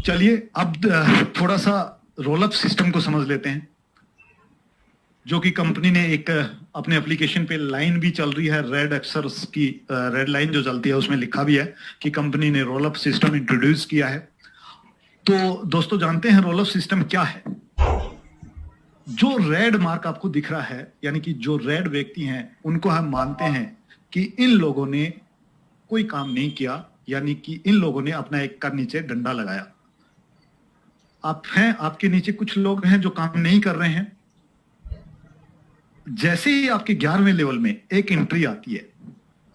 चलिए अब थोड़ा सा रोल अप सिस्टम को समझ लेते हैं, जो कि कंपनी ने एक अपने एप्लीकेशन पे लाइन भी चल रही है, रेड अक्षर की रेड लाइन जो चलती है उसमें लिखा भी है कि कंपनी ने रोल अप सिस्टम इंट्रोड्यूस किया है। तो दोस्तों जानते हैं रोल अप सिस्टम क्या है? जो रेड मार्क आपको दिख रहा है, यानी कि जो रेड व्यक्ति हैं उनको हम मानते हैं कि इन लोगों ने कोई काम नहीं किया, यानी कि इन लोगों ने अपना एक का नीचे डंडा लगाया। आप हैं, आपके नीचे कुछ लोग हैं जो काम नहीं कर रहे हैं। जैसे ही आपके 11वें लेवल में एक एंट्री आती है,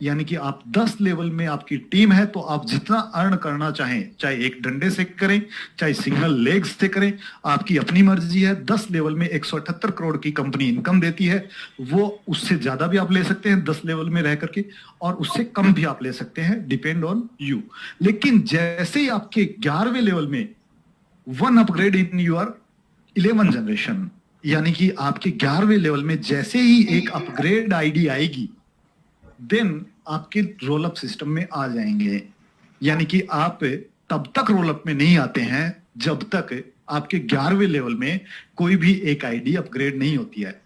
यानी कि आप 10 लेवल में आपकी टीम है, तो आप जितना अर्न करना चाहें, चाहे एक डंडे से करें चाहे सिंगल लेग से करें, आपकी अपनी मर्जी है। 10 लेवल में 178 करोड़ की कंपनी इनकम देती है, वो उससे ज्यादा भी आप ले सकते हैं 10 लेवल में रह करके, और उससे कम भी आप ले सकते हैं, डिपेंड ऑन यू। लेकिन जैसे ही आपके 11वें लेवल में one upgrade in your 11 generation, यानी कि आपके 11वें लेवल में जैसे ही एक अपग्रेड आईडी आएगी, देन आपके रोल अप सिस्टम में आ जाएंगे। यानी कि आप तब तक रोल अप में नहीं आते हैं जब तक आपके 11वें लेवल में कोई भी एक आईडी अपग्रेड नहीं होती है।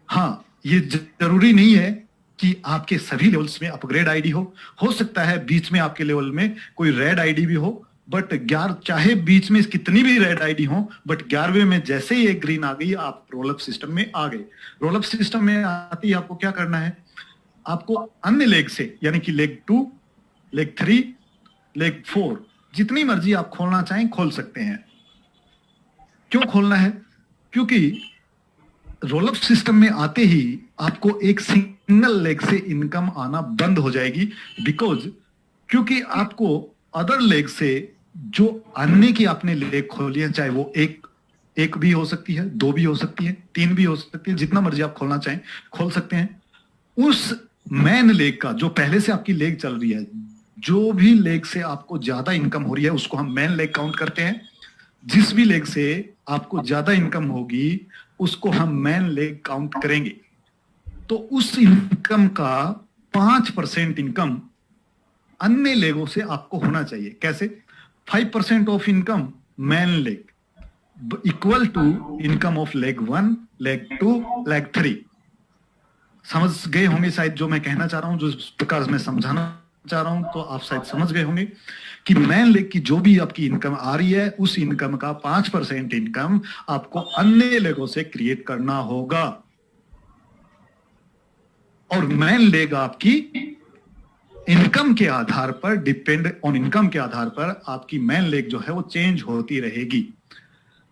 हाँ, ये जरूरी नहीं है कि आपके सभी लेवल्स में अपग्रेड आईडी हो सकता है बीच में आपके लेवल में कोई रेड आईडी भी हो, बट 11 चाहे बीच में कितनी भी रेड आईडी हो, बट 11वें में जैसे ही एक ग्रीन आ गई, आप रोल अप सिस्टम में आ गए। रोल अप सिस्टम में आते ही आपको क्या करना है? आपको अन्य लेग से, यानी कि लेग 2, लेग 3, लेग 4, जितनी मर्जी आप खोलना चाहें खोल सकते हैं। क्यों खोलना है? क्योंकि रोल अप सिस्टम में आते ही आपको एक सिंगल लेग से इनकम आना बंद हो जाएगी, क्योंकि आपको अदर लेग से जो अन्य की आपने लेग खोली है, चाहे वो एक भी हो सकती है, 2 भी हो सकती है, 3 भी हो सकती है, जितना मर्जी आप खोलना चाहें खोल सकते हैं। उस मैन लेग का, जो पहले से आपकी लेग चल रही है, जो भी लेग से आपको ज्यादा इनकम हो रही है उसको हम मैन लेग काउंट करते हैं। जिस भी लेग से आपको ज्यादा इनकम होगी उसको हम मैन लेग काउंट करेंगे। तो उस इनकम का 5% इनकम अन्य लेगों से आपको होना चाहिए। कैसे? 5% of income man leg equal to income of leg 1, leg 2, leg 3। समझ गए होंगे शायद जो मैं कहना चाह रहा हूं, जो प्रकार मैं समझाना चाह रहा हूं, तो आप शायद समझ गए होंगे कि मैन लेग की जो भी आपकी इनकम आ रही है, उस इनकम का 5% इनकम आपको अन्य लेगों से क्रिएट करना होगा। और मैन लेग आपकी इनकम के आधार पर, डिपेंड ऑन इनकम के आधार पर आपकी मैन लेग जो है वो चेंज होती रहेगी।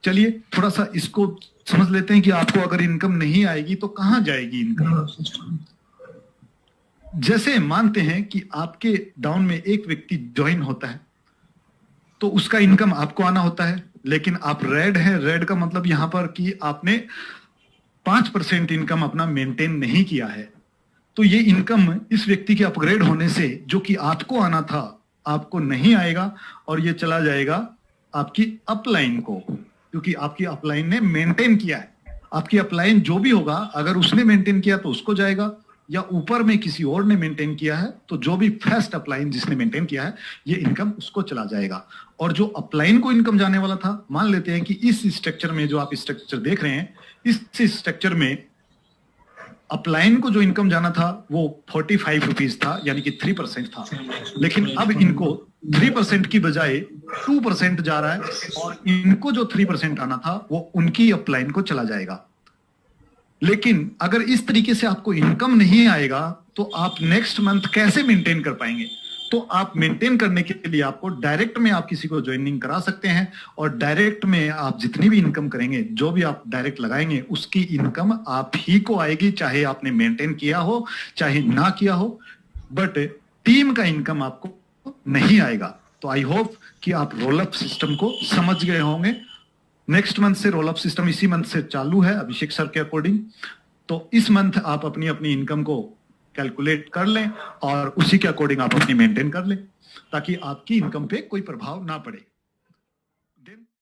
चलिए थोड़ा सा इसको समझ लेते हैं कि आपको अगर इनकम नहीं आएगी तो कहां जाएगी इनकम। जैसे मानते हैं कि आपके डाउन में एक व्यक्ति ज्वाइन होता है, तो उसका इनकम आपको आना होता है, लेकिन आप रेड है। रेड का मतलब यहां पर कि आपने 5% इनकम अपना मेंटेन नहीं किया है, तो ये इनकम इस व्यक्ति के अपग्रेड होने से जो कि आपको आना था आपको नहीं आएगा, और ये चला जाएगा आपकी अपलाइन को, क्योंकि आपकी अपलाइन ने मेंटेन किया है। आपकी अपलाइन जो भी होगा, अगर उसने मेंटेन किया तो उसको जाएगा, या ऊपर में किसी और ने मेंटेन किया है तो जो भी फर्स्ट अपलाइन जिसने मेंटेन किया है, ये इनकम उसको चला जाएगा। और जो अपलाइन को इनकम जाने वाला था, मान लेते हैं कि इस स्ट्रक्चर में, जो आप स्ट्रक्चर देख रहे हैं, इस स्ट्रक्चर में अपलाइन को जो इनकम जाना था वो 45 रुपीज था, यानी कि 3% था। लेकिन अब इनको 3% की बजाय 2% जा रहा है, और इनको जो 3% आना था वो उनकी अपलाइन को चला जाएगा। लेकिन अगर इस तरीके से आपको इनकम नहीं आएगा तो आप नेक्स्ट मंथ कैसे मेंटेन कर पाएंगे? तो आप मेंटेन करने के लिए आपको डायरेक्ट में आप किसी को ज्वाइनिंग करा सकते हैं, और डायरेक्ट में आप जितनी भी इनकम करेंगे, जो भी आप डायरेक्ट लगाएंगे, उसकी इनकम आप ही को आएगी, चाहे आपने मेंटेन किया हो चाहे ना किया हो, बट टीम का इनकम आपको नहीं आएगा। तो आई होप कि आप रोल अप सिस्टम को समझ गए होंगे। नेक्स्ट मंथ से रोल अप सिस्टम इसी मंथ से चालू है अभिषेक सर के अकॉर्डिंग। तो इस मंथ आप अपनी अपनी इनकम को कैलकुलेट कर लें और उसी के अकॉर्डिंग आप अपनी मेंटेन कर लें, ताकि आपकी इनकम पे कोई प्रभाव ना पड़े।